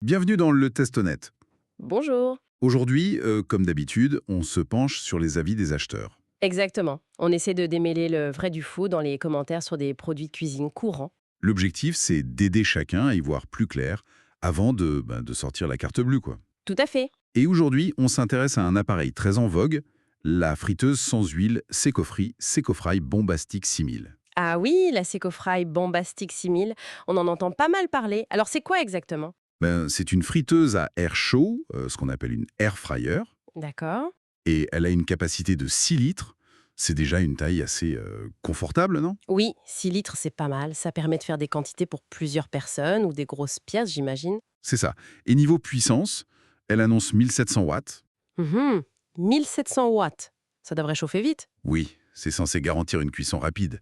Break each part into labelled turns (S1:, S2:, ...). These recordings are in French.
S1: Bienvenue dans le Test Honnête.
S2: Bonjour.
S1: Aujourd'hui, comme d'habitude, on se penche sur les avis des acheteurs.
S2: Exactement. On essaie de démêler le vrai du faux dans les commentaires sur des produits de cuisine courants.
S1: L'objectif, c'est d'aider chacun à y voir plus clair avant de sortir la carte bleue, quoi.
S2: Tout à fait.
S1: Et aujourd'hui, on s'intéresse à un appareil très en vogue, la friteuse sans huile Secofry Bombastic 6000.
S2: Ah oui, la Secofry Bombastic 6000, on en entend pas mal parler. Alors c'est quoi exactement?
S1: C'est une friteuse à air chaud, ce qu'on appelle une air fryer,
S2: D'accord.
S1: et elle a une capacité de 6 litres. C'est déjà une taille assez confortable, non?
S2: Oui, 6 litres, c'est pas mal. Ça permet de faire des quantités pour plusieurs personnes ou des grosses pièces, j'imagine.
S1: C'est ça. Et niveau puissance, elle annonce 1700 watts.
S2: Mhm. 1700 watts. Ça devrait chauffer vite.
S1: Oui, c'est censé garantir une cuisson rapide.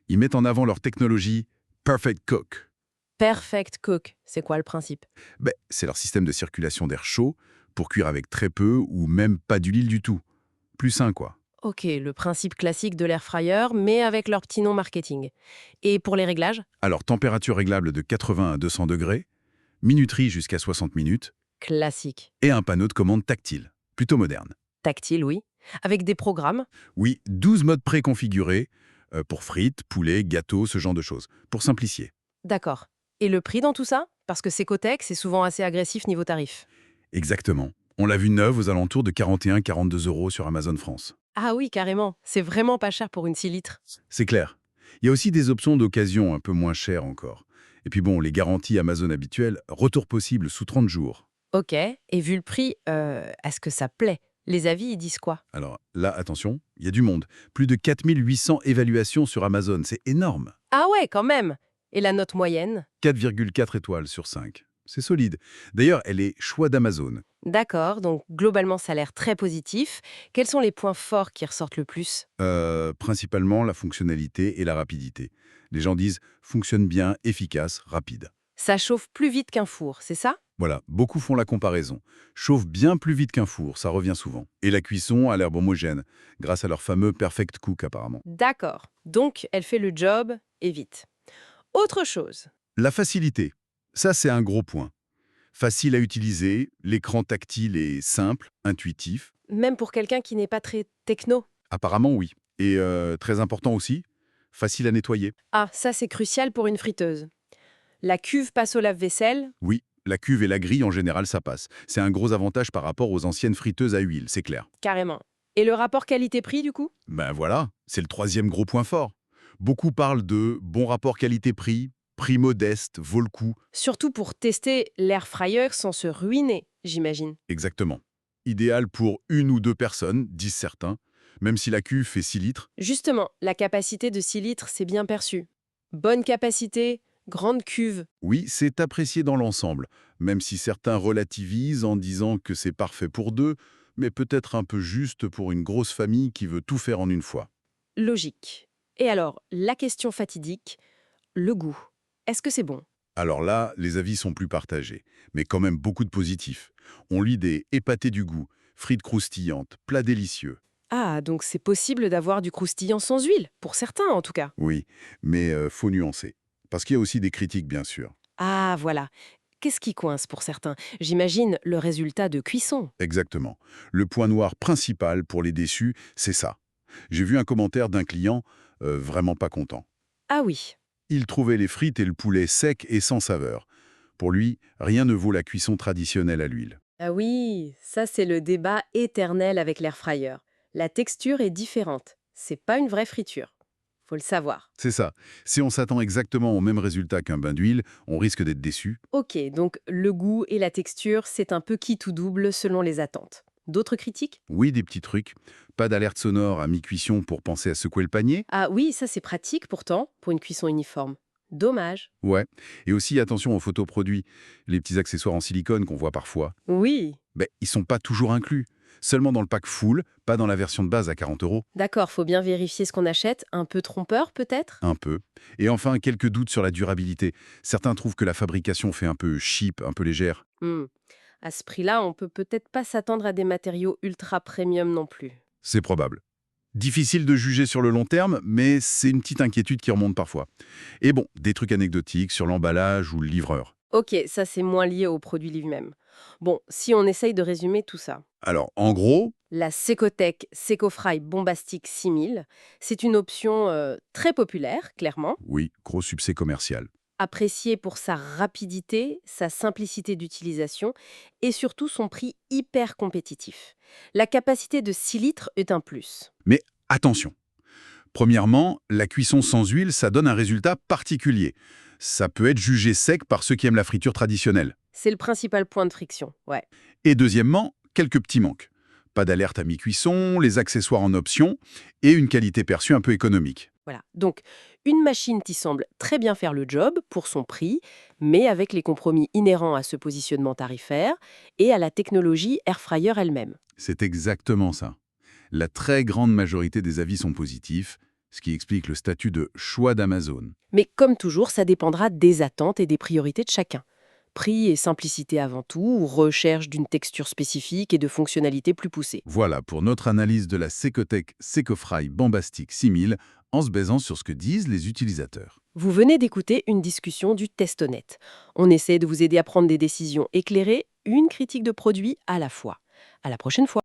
S1: Ils mettent en avant leur technologie Perfect Cook.
S2: Perfect Cook. C'est quoi le principe?
S1: C'est leur système de circulation d'air chaud pour cuire avec très peu ou même pas d'huile du tout. Plus sain, quoi.
S2: Ok, le principe classique de l'air fryer, mais avec leur petit nom marketing. Et pour les réglages?
S1: Alors, température réglable de 80 à 200 degrés, minuterie jusqu'à 60 minutes,
S2: Classique.
S1: et un panneau de commande tactile. Plutôt moderne.
S2: Tactile, oui. Avec des programmes.
S1: Oui, 12 modes préconfigurés pour frites, poulet, gâteaux, ce genre de choses. Pour simplifier.
S2: D'accord. Et le prix dans tout ça? Parce que Secotec, c'est souvent assez agressif niveau tarif.
S1: Exactement. On l'a vu neuve aux alentours de 41-42 euros sur Amazon France.
S2: Ah oui, carrément. C'est vraiment pas cher pour une 6 litres.
S1: C'est clair. Il y a aussi des options d'occasion un peu moins chères encore. Et puis bon, les garanties Amazon habituelles, retour possible sous 30 jours.
S2: Ok. Et vu le prix, est-ce que ça plaît? Les avis, ils disent quoi?
S1: Alors là, attention, il y a du monde. Plus de 4800 évaluations sur Amazon, c'est énorme.
S2: Ah ouais, quand même. Et la note moyenne?
S1: 4,4 étoiles sur 5. C'est solide. D'ailleurs, elle est choix d'Amazon.
S2: D'accord, donc globalement, ça a l'air très positif. Quels sont les points forts qui ressortent le plus?
S1: Principalement la fonctionnalité et la rapidité. Les gens disent fonctionne bien, efficace, rapide.
S2: Ça chauffe plus vite qu'un four, c'est ça?
S1: Voilà, beaucoup font la comparaison. Chauffe bien plus vite qu'un four, ça revient souvent. Et la cuisson a l'air homogène, grâce à leur fameux Perfect Cook apparemment.
S2: D'accord. Donc, elle fait le job et vite. Autre chose.
S1: La facilité, ça c'est un gros point. Facile à utiliser, l'écran tactile est simple, intuitif.
S2: Même pour quelqu'un qui n'est pas très techno.
S1: Apparemment oui. Et très important aussi, facile à nettoyer.
S2: Ah, ça c'est crucial pour une friteuse. La cuve passe au lave-vaisselle.
S1: Oui, la cuve et la grille en général ça passe. C'est un gros avantage par rapport aux anciennes friteuses à huile, c'est clair.
S2: Carrément. Et le rapport qualité-prix du coup?
S1: Ben voilà, c'est le troisième gros point fort. Beaucoup parlent de bon rapport qualité-prix, prix modeste, vaut le coup.
S2: Surtout pour tester l'air fryer sans se ruiner, j'imagine.
S1: Exactement. Idéal pour une ou deux personnes, disent certains, même si la cuve fait 6 litres.
S2: Justement, la capacité de 6 litres, c'est bien perçu. Bonne capacité, grande cuve.
S1: Oui, c'est apprécié dans l'ensemble, même si certains relativisent en disant que c'est parfait pour deux, mais peut-être un peu juste pour une grosse famille qui veut tout faire en une fois.
S2: Logique. Et alors, la question fatidique, le goût. Est-ce que c'est bon?
S1: Alors là, les avis sont plus partagés, mais quand même beaucoup de positifs. On lit des épatés du goût, frites croustillantes, plats délicieux.
S2: Ah, donc c'est possible d'avoir du croustillant sans huile, pour certains en tout cas.
S1: Oui, mais faut nuancer. Parce qu'il y a aussi des critiques, bien sûr.
S2: Ah, voilà. Qu'est-ce qui coince pour certains? J'imagine le résultat de cuisson.
S1: Exactement. Le point noir principal pour les déçus, c'est ça. J'ai vu un commentaire d'un client vraiment pas content.
S2: Ah oui.
S1: Il trouvait les frites et le poulet secs et sans saveur. Pour lui, rien ne vaut la cuisson traditionnelle à l'huile.
S2: Ah oui, ça c'est le débat éternel avec l'air fryer. La texture est différente. C'est pas une vraie friture. Faut le savoir.
S1: C'est ça. Si on s'attend exactement au même résultat qu'un bain d'huile, on risque d'être déçu.
S2: Ok, donc le goût et la texture, c'est un peu qui tout double selon les attentes. D'autres critiques?
S1: Oui, des petits trucs. Pas d'alerte sonore à mi-cuisson pour penser à secouer le panier.
S2: Ah oui, ça c'est pratique pourtant pour une cuisson uniforme. Dommage.
S1: Ouais. Et aussi, attention aux photoproduits. Les petits accessoires en silicone qu'on voit parfois.
S2: Oui,
S1: Ils sont pas toujours inclus. Seulement dans le pack full, pas dans la version de base à 40 euros.
S2: d'accord, faut bien vérifier ce qu'on achète. Un peu trompeur peut-être?
S1: Un peu. Et enfin, quelques doutes sur la durabilité. Certains trouvent que la fabrication fait un peu cheap, un peu légère.
S2: Hmm. À ce prix-là, on peut peut-être pas s'attendre à des matériaux ultra premium non plus.
S1: C'est probable. Difficile de juger sur le long terme, mais c'est une petite inquiétude qui remonte parfois. Et bon, des trucs anecdotiques sur l'emballage ou le livreur.
S2: Ok, ça c'est moins lié au produit lui-même. Bon, si on essaye de résumer tout ça.
S1: Alors, en gros,
S2: La Secotech Secofry Bombastic 6000, c'est une option très populaire, clairement,
S1: oui, gros succès commercial.
S2: appréciée pour sa rapidité, sa simplicité d'utilisation et surtout son prix hyper compétitif. La capacité de 6 litres est un plus.
S1: Mais attention. Premièrement, la cuisson sans huile, ça donne un résultat particulier. Ça peut être jugé sec par ceux qui aiment la friture traditionnelle.
S2: C'est le principal point de friction, ouais.
S1: Et deuxièmement, quelques petits manques. Pas d'alerte à mi-cuisson, les accessoires en option et une qualité perçue un peu économique.
S2: Voilà. Donc, une machine qui semble très bien faire le job pour son prix, mais avec les compromis inhérents à ce positionnement tarifaire et à la technologie Airfryer elle-même.
S1: C'est exactement ça. La très grande majorité des avis sont positifs, ce qui explique le statut de choix d'Amazon.
S2: Mais comme toujours, ça dépendra des attentes et des priorités de chacun. Prix et simplicité avant tout, ou recherche d'une texture spécifique et de fonctionnalités plus poussées.
S1: Voilà pour notre analyse de la Secotech Secofry Bombastic 6000 en se basant sur ce que disent les utilisateurs.
S2: Vous venez d'écouter une discussion du Testonet. On essaie de vous aider à prendre des décisions éclairées, une critique de produit à la fois. À la prochaine fois.